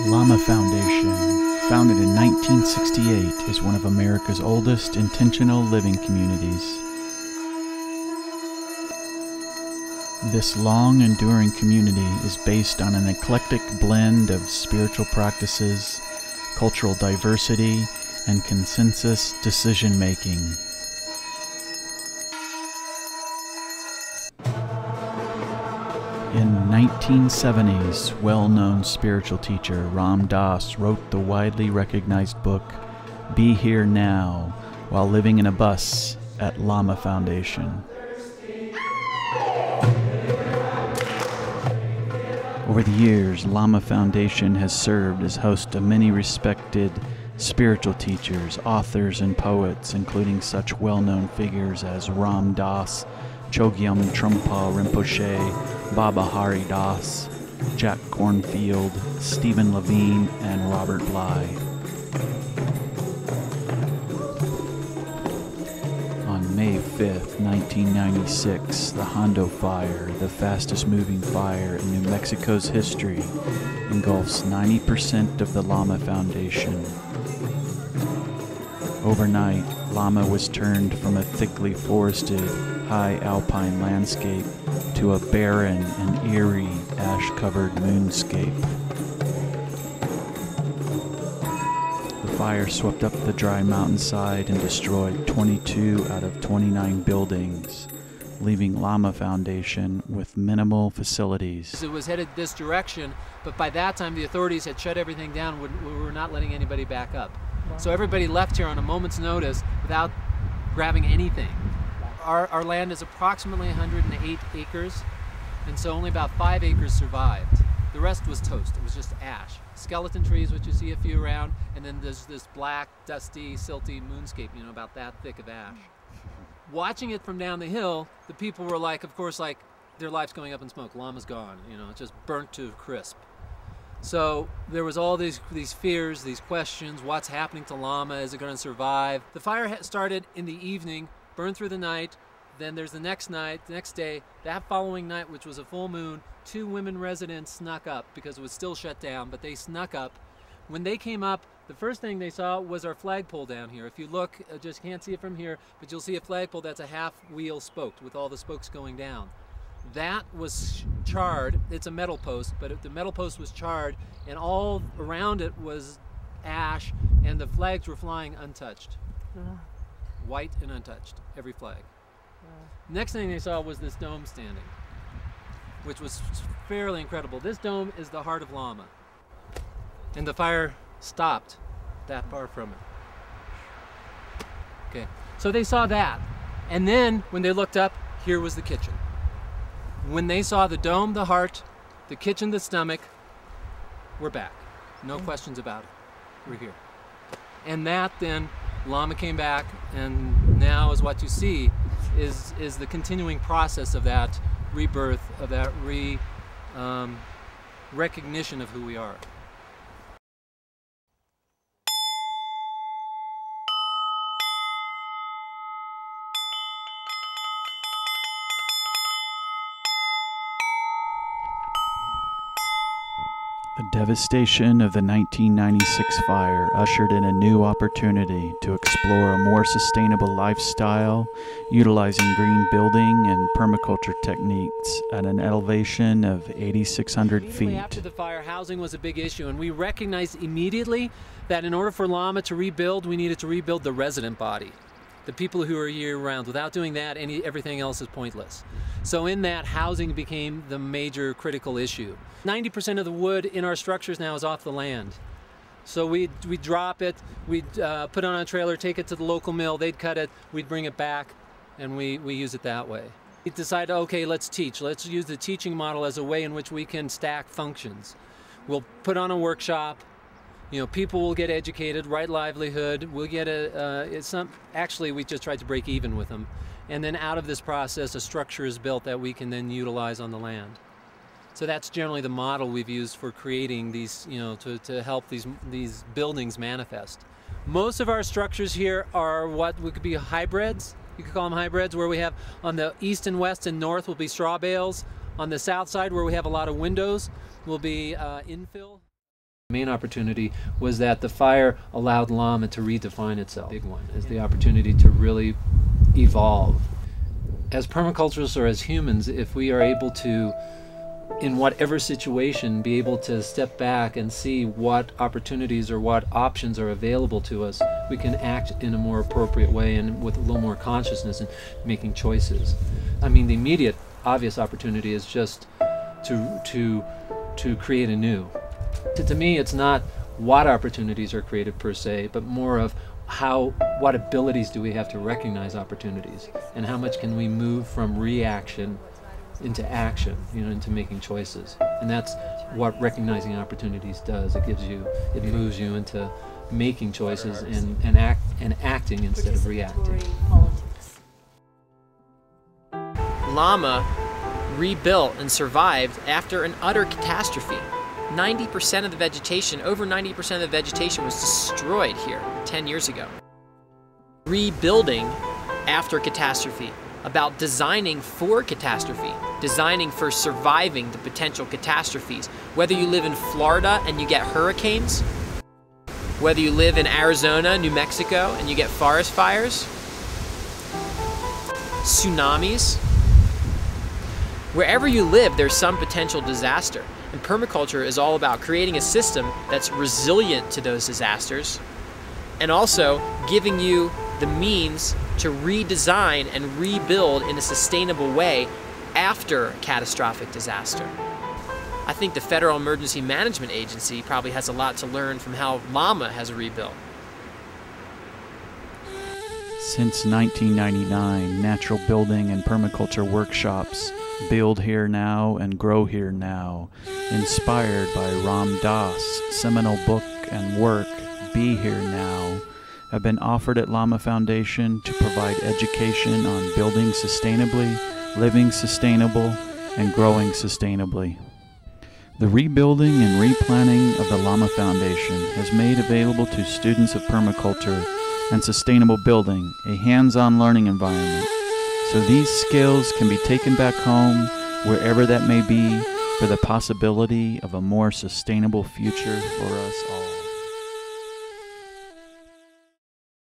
Lama Foundation, founded in 1968, is one of America's oldest intentional living communities. This long-enduring community is based on an eclectic blend of spiritual practices, cultural diversity, and consensus decision-making. In 1970s, well-known spiritual teacher Ram Dass wrote the widely recognized book, Be Here Now, while living in a bus at Lama Foundation. Over the years, Lama Foundation has served as host of many respected spiritual teachers, authors, and poets, including such well-known figures as Ram Dass, Chogyam Trungpa Rinpoche, Baba Hari Das, Jack Kornfield, Stephen Levine, and Robert Bly. On May 5th, 1996, the Hondo Fire, the fastest moving fire in New Mexico's history, engulfs 90% of the Lama Foundation. Overnight, Lama was turned from a thickly forested, high alpine landscape to a barren and eerie, ash-covered moonscape. The fire swept up the dry mountainside and destroyed 22 out of 29 buildings, leaving Lama Foundation with minimal facilities. It was headed this direction, but by that time the authorities had shut everything down. We were not letting anybody back up. Wow. So everybody left here on a moment's notice without grabbing anything. Our land is approximately 108 acres, and so only about 5 acres survived. The rest was toast. It was just ash. Skeleton trees, which you see a few around, and then there's this black, dusty, silty moonscape, you know, about that thick of ash. Watching it from down the hill, the people were like, of course, like, their life's going up in smoke. Lama's gone, you know, it's just burnt to a crisp. So there was all these fears, these questions, what's happening to Lama, is it going to survive? The fire started in the evening, burned through the night, then there's the next night, the next day, that following night, which was a full moon, 2 women residents snuck up because it was still shut down, but they snuck up. When they came up, the first thing they saw was our flagpole down here. If you look, just can't see it from here, but you'll see a flagpole that's a half wheel spoked with all the spokes going down. That was charred. It's a metal post, but the metal post was charred, and all around it was ash, and the flags were flying untouched. White and untouched, every flag. Next thing they saw was this dome standing, which was fairly incredible. This dome is the heart of Lama. And the fire stopped that far from it. Okay, so they saw that. And then when they looked up, here was the kitchen. When they saw the dome, the heart, the kitchen, the stomach, we're back. No questions about it. We're here. And that then, Lama came back, and now is what you see is the continuing process of that rebirth, of that recognition of who we are. The devastation of the 1996 fire ushered in a new opportunity to explore a more sustainable lifestyle, utilizing green building and permaculture techniques at an elevation of 8,600 feet. After the fire, housing was a big issue, and we recognized immediately that in order for Lama to rebuild, we needed to rebuild the resident body, the people who are year-round. Without doing that, everything else is pointless. So in that, housing became the major critical issue. 90% of the wood in our structures now is off the land. So we drop it, we'd put it on a trailer, take it to the local mill, they'd cut it, we'd bring it back, and we use it that way. We decided, okay, let's teach. Let's use the teaching model as a way in which we can stack functions. We'll put on a workshop, you know, people will get educated, right livelihood, we'll get actually we just tried to break even with them. And then out of this process, a structure is built that we can then utilize on the land. So that's generally the model we've used for creating these, you know, to help these buildings manifest. Most of our structures here are what could be hybrids. You could call them hybrids, where we have on the east and west and north will be straw bales. On the south side, where we have a lot of windows, will be infill. The main opportunity was that the fire allowed Lama to redefine itself. Big one is the opportunity to really evolve. As permaculturists or as humans, if we are able to, in whatever situation, be able to step back and see what opportunities or what options are available to us, we can act in a more appropriate way and with a little more consciousness in making choices. I mean, the immediate obvious opportunity is just to create anew. To me, it's not what opportunities are created per se, but more of what abilities do we have to recognize opportunities, and how much can we move from reaction into action, into making choices. And that's what recognizing opportunities does. It moves you into making choices and acting instead of reacting. Lama rebuilt and survived after an utter catastrophe. 90% of the vegetation, over 90% of the vegetation was destroyed here 10 years ago. Rebuilding after catastrophe, about designing for catastrophe, designing for surviving the potential catastrophes. Whether you live in Florida and you get hurricanes, whether you live in Arizona, New Mexico, and you get forest fires, tsunamis, wherever you live, there's some potential disaster. And permaculture is all about creating a system that's resilient to those disasters, and also giving you the means to redesign and rebuild in a sustainable way after catastrophic disaster. I think the Federal Emergency Management Agency probably has a lot to learn from how Lama has rebuilt. Since 1999, natural building and permaculture workshops, Build Here Now and Grow Here Now, inspired by Ram Dass' seminal book and work, Be Here Now, have been offered at Lama Foundation to provide education on building sustainably, living sustainable, and growing sustainably. The rebuilding and replanning of the Lama Foundation has made available to students of permaculture and sustainable building a hands-on learning environment, so these skills can be taken back home, wherever that may be, for the possibility of a more sustainable future for us all.